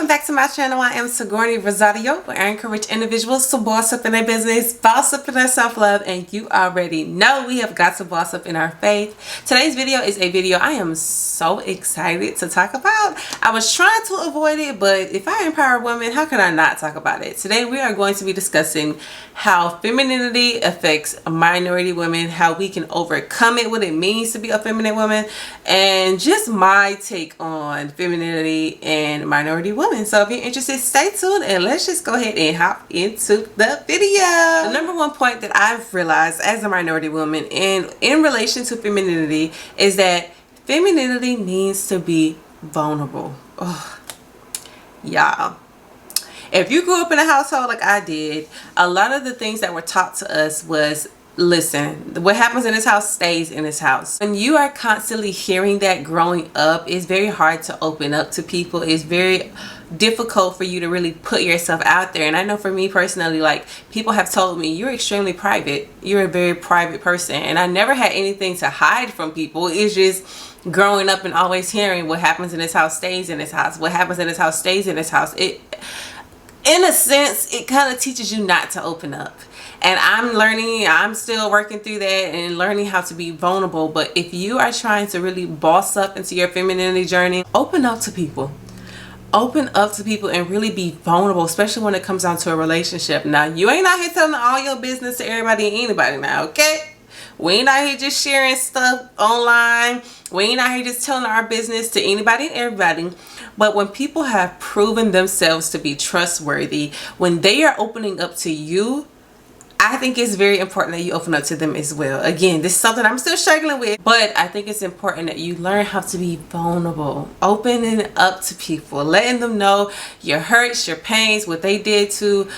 back to my channel. I am Sigourney Rosario, where I encourage individuals to boss up in their business, boss up in their self-love, and you already know we have got to boss up in our faith. Today's video is a video I am so excited to talk about. I was trying to avoid it, but if I empower women, how can I not talk about it? Today we are going to be discussing how femininity affects minority women, how we can overcome it, what it means to be a feminine woman, and just my take on femininity and minority women. So if you're interested, stay tuned and let's just go ahead and hop into the video. The number one point that I've realized as a minority woman and in relation to femininity is that femininity means to be vulnerable. Oh, y'all. If you grew up in a household like I did, a lot of the things that were taught to us was, listen, what happens in this house stays in this house. When you are constantly hearing that growing up, it's very hard to open up to people. It's very difficult for you to really put yourself out there. And I know for me personally, like, people have told me, you're extremely private. You're a very private person. And I never had anything to hide from people. It's just growing up and always hearing what happens in this house stays in this house. What happens in this house stays in this house. In a sense, it kind of teaches you not to open up. And I'm still working through that and learning how to be vulnerable. But if you are trying to really boss up into your femininity journey, open up to people. Open up to people and really be vulnerable, especially when it comes down to a relationship. Now, you ain't out here telling all your business to everybody and anybody now, okay? We ain't out here just sharing stuff online. We ain't out here just telling our business to anybody and everybody. But when people have proven themselves to be trustworthy, when they are opening up to you, I think it's very important that you open up to them as well. Again, this is something I'm still struggling with, but I think it's important that you learn how to be vulnerable, opening up to people, letting them know your hurts, your pains, what they did to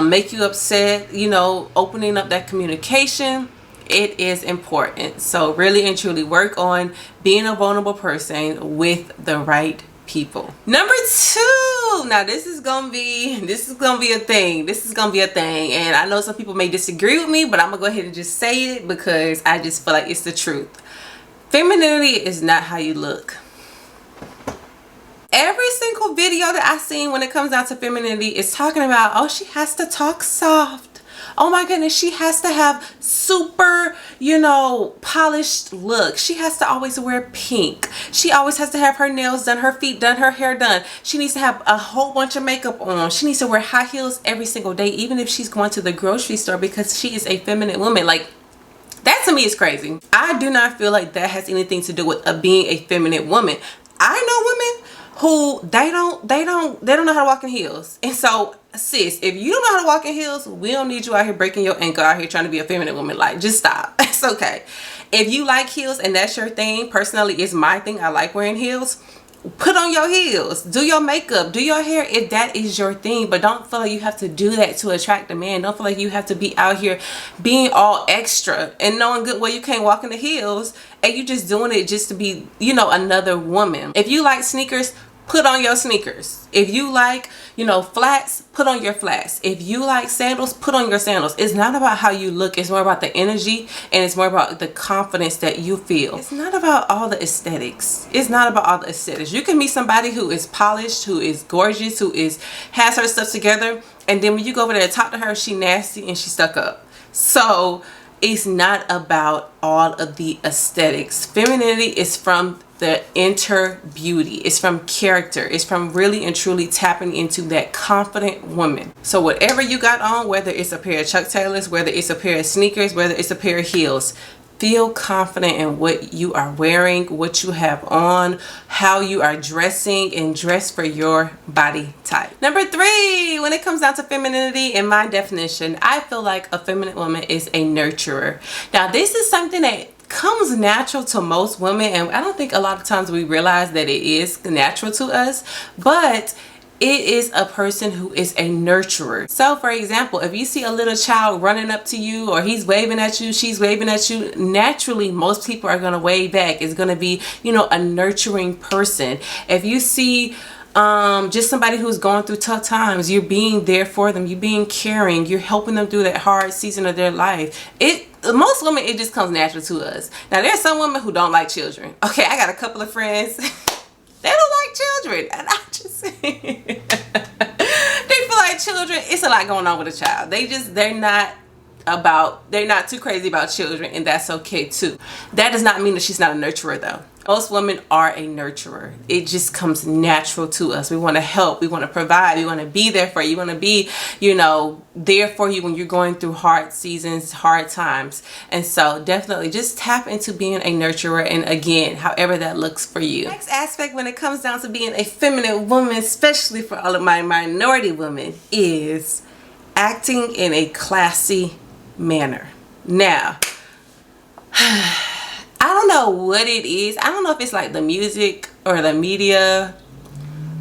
make you upset, you know, opening up that communication. It is important. So really and truly work on being a vulnerable person with the right people. Number two, now this is gonna be a thing. And I know some people may disagree with me, but I'm gonna go ahead and just say it because I just feel like it's the truth. Femininity is not how you look. Every single video that I've seen when it comes down to femininity is talking about, oh, she has to talk soft. Oh my goodness, she has to have super, you know, polished look. She has to always wear pink. She always has to have her nails done, her feet done, her hair done. She needs to have a whole bunch of makeup on. She needs to wear high heels every single day, even if she's going to the grocery store, because she is a feminine woman. Like, that to me is crazy. I do not feel like that has anything to do with being a feminine woman. I know women who they don't know how to walk in heels. And so, sis, if you don't know how to walk in heels, we don't need you out here breaking your ankle out here trying to be a feminine woman. Like, just stop. It's okay. If you like heels and that's your thing, personally, it's my thing. I like wearing heels. Put on your heels, do your makeup, do your hair if that is your thing. But don't feel like you have to do that to attract a man. Don't feel like you have to be out here being all extra and knowing good well you can't walk in the heels and you just doing it just to be, you know, another woman. If you like sneakers, put on your sneakers. If you like, you know, flats, put on your flats. If you like sandals, put on your sandals. It's not about how you look. It's more about the energy, and it's more about the confidence that you feel. It's not about all the aesthetics. It's not about all the aesthetics. You can meet somebody who is polished, who is gorgeous, who has her stuff together, and then when you go over there and talk to her, she nasty and she stuck up. So it's not about all of the aesthetics. Femininity is from the inner beauty. It's from character. It's from really and truly tapping into that confident woman. So whatever you got on, whether it's a pair of Chuck Taylors, whether it's a pair of sneakers, whether it's a pair of heels, feel confident in what you are wearing, what you have on, how you are dressing, and dress for your body type. Number three, when it comes down to femininity, in my definition, I feel like a feminine woman is a nurturer. Now, this is something that comes natural to most women, and I don't think a lot of times we realize that it is natural to us, but it is a person who is a nurturer. So for example, if you see a little child running up to you, or he's waving at you, she's waving at you, naturally most people are going to wave back. It's going to be, you know, a nurturing person. If you see just somebody who's going through tough times, you're being there for them, you're being caring, you're helping them through that hard season of their life. Most women, it just comes natural to us. Now, there's some women who don't like children. Okay, I got a couple of friends they don't like children, and I'm just saying children, it's a lot going on with a child. They're not too crazy about children, and that's okay too. That does not mean that she's not a nurturer though. Most women are a nurturer. It just comes natural to us. We want to help, we want to provide, we want to be there for you, we want to be, you know, there for you when you're going through hard seasons, hard times. And so definitely just tap into being a nurturer, and again, however that looks for you. Next aspect when it comes down to being a feminine woman, especially for all of my minority women, is acting in a classy manner. Now, I don't know what it is. I don't know if it's like the music or the media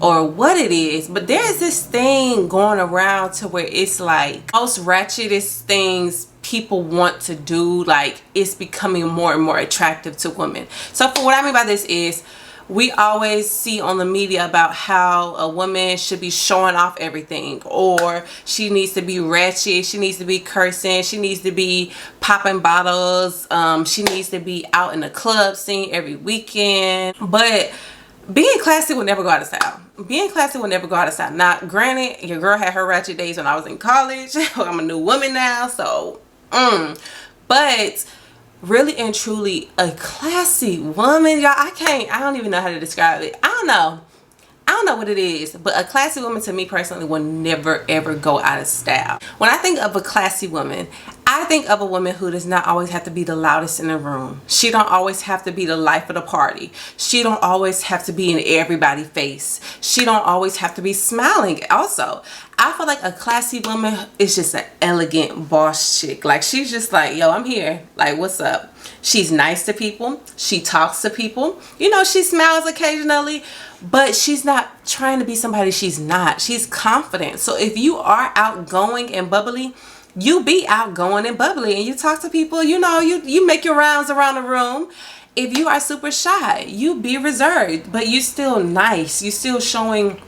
or what it is, but there's this thing going around to where it's like most ratchetest things people want to do, like it's becoming more and more attractive to women. So for what I mean by this is, we always see on the media about how a woman should be showing off everything, or she needs to be ratchet, she needs to be cursing, she needs to be popping bottles, she needs to be out in the club scene every weekend. But being classy will never go out of style. Being classy will never go out of style. Now, granted, your girl had her ratchet days when I was in college. I'm a new woman now, so but really and truly a classy woman, y'all, I don't even know how to describe it. I don't know what it is, but a classy woman to me personally will never ever go out of style. When I think of a classy woman, I think of a woman who does not always have to be the loudest in the room. She don't always have to be the life of the party. She don't always have to be in everybody's face. She don't always have to be smiling also. I feel like a classy woman is just an elegant boss chick. Like, she's just like, yo, I'm here. Like, what's up? She's nice to people. She talks to people. You know, she smiles occasionally, but she's not trying to be somebody she's not. She's confident. So if you are outgoing and bubbly, you be outgoing and bubbly, and you talk to people, you know, you make your rounds around the room. If you are super shy, you be reserved, but you still nice. You still showing,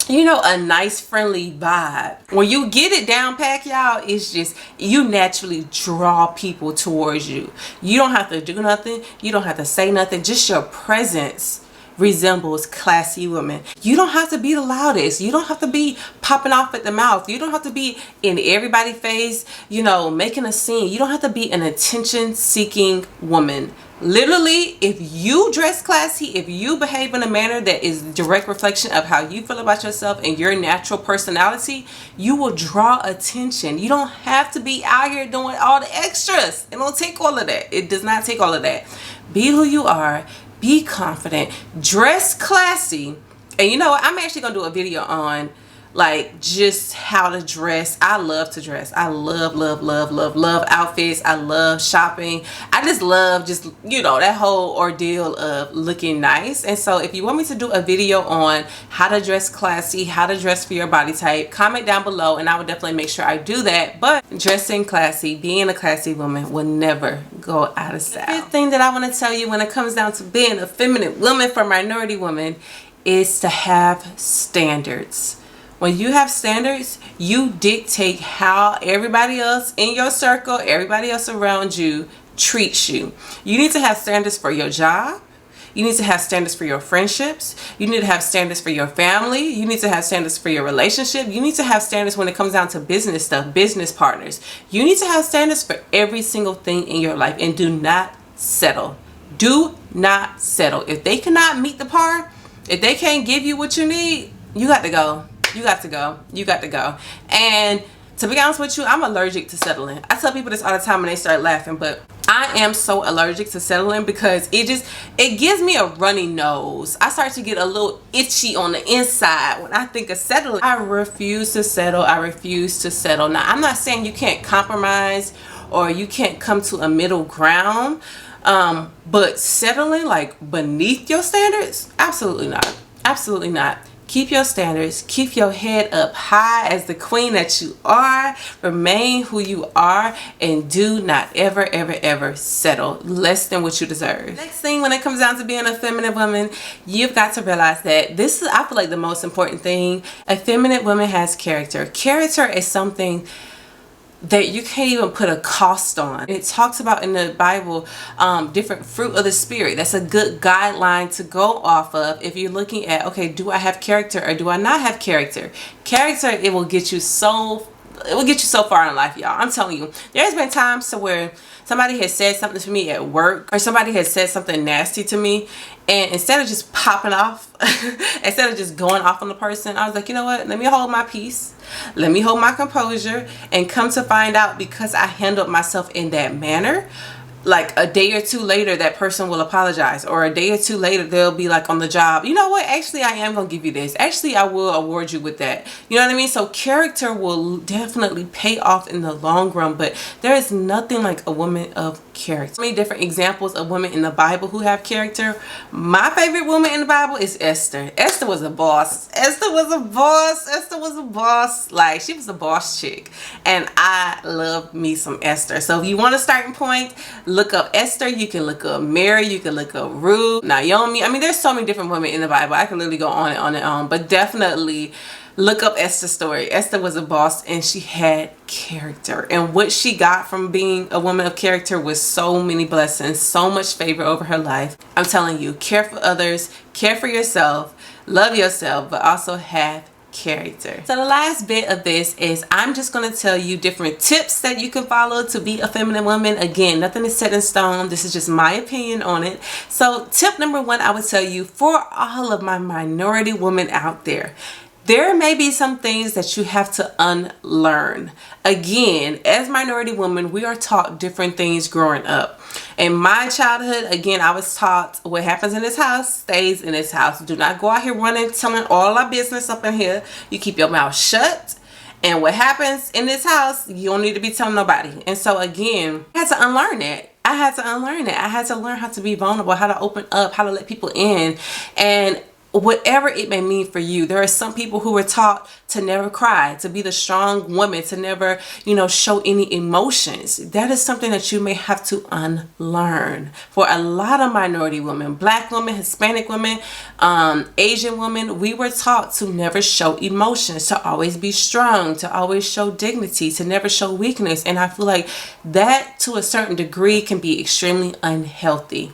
you know, a nice friendly vibe. When you get it down pack, y'all, it's just, you naturally draw people towards you. You don't have to do nothing. You don't have to say nothing. Just your presence resembles classy women. You don't have to be the loudest. You don't have to be popping off at the mouth. You don't have to be in everybody's face, you know, making a scene. You don't have to be an attention seeking woman. Literally, if you dress classy, if you behave in a manner that is a direct reflection of how you feel about yourself and your natural personality, you will draw attention. You don't have to be out here doing all the extras. It don't take all of that. It does not take all of that. Be who you are. Be confident. Dress classy. And you know what? I'm actually going to do a video on like just how to dress. I love to dress. I love outfits. I love shopping. I just love just, you know, that whole ordeal of looking nice. And so if you want me to do a video on how to dress classy, how to dress for your body type, comment down below and I will definitely make sure I do that. But dressing classy, being a classy woman will never go out of style. The fifth thing that I want to tell you when it comes down to being a feminine woman for minority women is to have standards. When you have standards, you dictate how everybody else in your circle, everybody else around you treats you. You need to have standards for your job. You need to have standards for your friendships. You need to have standards for your family. You need to have standards for your relationship. You need to have standards when it comes down to business stuff, business partners. You need to have standards for every single thing in your life, and do not settle. Do not settle. If they cannot meet the par, if they can't give you what you need, you got to go. You got to go. You got to go. And to be honest with you, I'm allergic to settling. I tell people this all the time and they start laughing, but I am so allergic to settling because it gives me a runny nose. I start to get a little itchy on the inside when I think of settling. I refuse to settle. I refuse to settle. Now, I'm not saying you can't compromise or you can't come to a middle ground, but settling like beneath your standards, absolutely not. Absolutely not. Keep your standards. Keep your head up high as the queen that you are. Remain who you are and do not ever, ever, ever settle less than what you deserve. Next thing when it comes down to being a feminine woman, you've got to realize that this is, I feel like, the most important thing. A feminine woman has character. Character is something that you can't even put a cost on. It talks about in the Bible different fruit of the spirit. That's a good guideline to go off of if you're looking at, okay, do I have character or do I not have character? Character, it will get you so far in life, y'all. I'm telling you, there's been times to where somebody has said something to me at work, or somebody has said something nasty to me, and instead of just popping off, instead of just going off on the person, I was like, you know what, let me hold my peace, let me hold my composure. And come to find out, because I handled myself in that manner, like a day or two later, that person will apologize, or a day or two later they'll be like on the job, you know what, actually I am gonna give you this, actually I will award you with that. You know what I mean? So character will definitely pay off in the long run. But there is nothing like a woman of character. So many different examples of women in the Bible who have character. My favorite woman in the Bible is Esther. Esther was a boss. Esther was a boss. Esther was a boss. Like, she was a boss chick, and I love me some Esther. So if you want a starting point, look up Esther. You can look up Mary. You can look up Ruth, Naomi. I mean, there's so many different women in the Bible. I can literally go on and on and on. But definitely look up Esther's story. Esther was a boss, and she had character. And what she got from being a woman of character was so many blessings, so much favor over her life. I'm telling you, care for others, care for yourself, love yourself, but also have character. So the last bit of this is I'm just going to tell you different tips that you can follow to be a feminine woman. Again, nothing is set in stone. This is just my opinion on it. So tip number one, I would tell you, for all of my minority women out there, there may be some things that you have to unlearn. Again, as minority women, we are taught different things growing up. In my childhood, again, I was taught what happens in this house stays in this house. Do not go out here running, telling all our business up in here. You keep your mouth shut. And what happens in this house, you don't need to be telling nobody. And so again, I had to unlearn that. I had to unlearn it. I had to learn how to be vulnerable, how to open up, how to let people in. And whatever it may mean for you. There are some people who were taught to never cry, to be the strong woman, to never, show any emotions. That is something that you may have to unlearn. For a lot of minority women, Black women, Hispanic women, Asian women, we were taught to never show emotions, to always be strong, to always show dignity, to never show weakness. And I feel like that, to a certain degree, can be extremely unhealthy.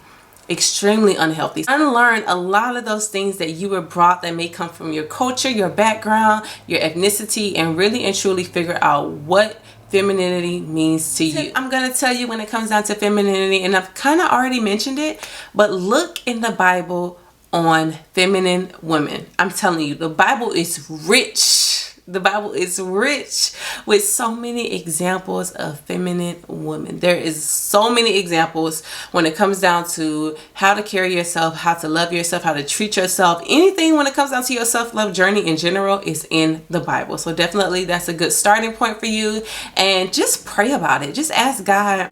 Extremely unhealthy. Unlearn a lot of those things that you were brought that may come from your culture, your background, your ethnicity, and really and truly figure out what femininity means to you. I'm going to tell you when it comes down to femininity, and I've kind of already mentioned it, but look in the Bible on feminine women. I'm telling you, the Bible is rich. The Bible is rich with so many examples of feminine women. There is so many examples when it comes down to how to carry yourself, how to love yourself, how to treat yourself. Anything when it comes down to your self-love journey in general is in the Bible. So definitely that's a good starting point for you. And just pray about it. Just ask God,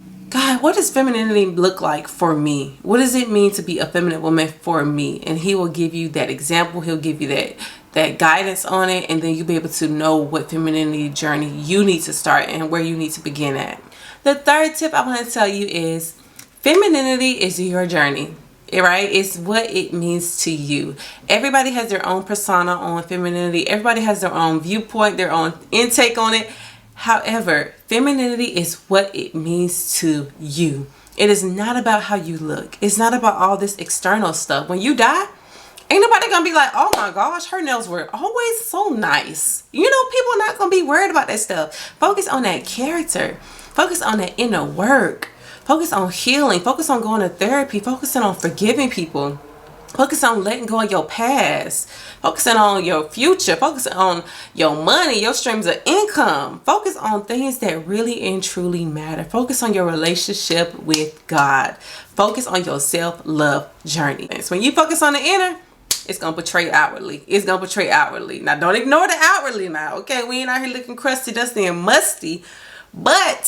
what does femininity look like for me? What does it mean to be a feminine woman for me? And He will give you that example. He'll give you that guidance on it, and then you'll be able to know what femininity journey you need to start and where you need to begin at. The third tip I want to tell you is femininity is your journey, right? It's what it means to you. Everybody has their own persona on femininity. Everybody has their own viewpoint, their own intake on it. However, femininity is what it means to you. It is not about how you look. It's not about all this external stuff. When you die, ain't nobody gonna be like, oh my gosh, her nails were always so nice. People are not gonna be worried about that stuff. Focus on that character. Focus on that inner work. Focus on healing. Focus on going to therapy. Focusing on forgiving people. Focus on letting go of your past. Focusing on your future. Focusing on your money, your streams of income. Focus on things that really and truly matter. Focus on your relationship with God. Focus on your self-love journey. So when you focus on the inner, it's going to portray outwardly. It's going to portray outwardly. Now, don't ignore the outwardly now, okay? We ain't out here looking crusty, dusty, and musty. But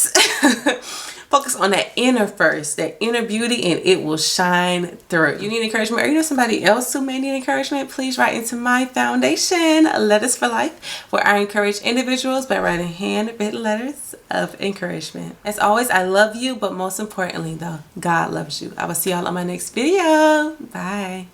focus on that inner first, that inner beauty, and it will shine through. You need encouragement, or you know somebody else who may need encouragement, please write into my foundation, Letters for Life, where I encourage individuals by writing handwritten letters of encouragement. As always, I love you, but most importantly, though, God loves you. I will see y'all on my next video. Bye.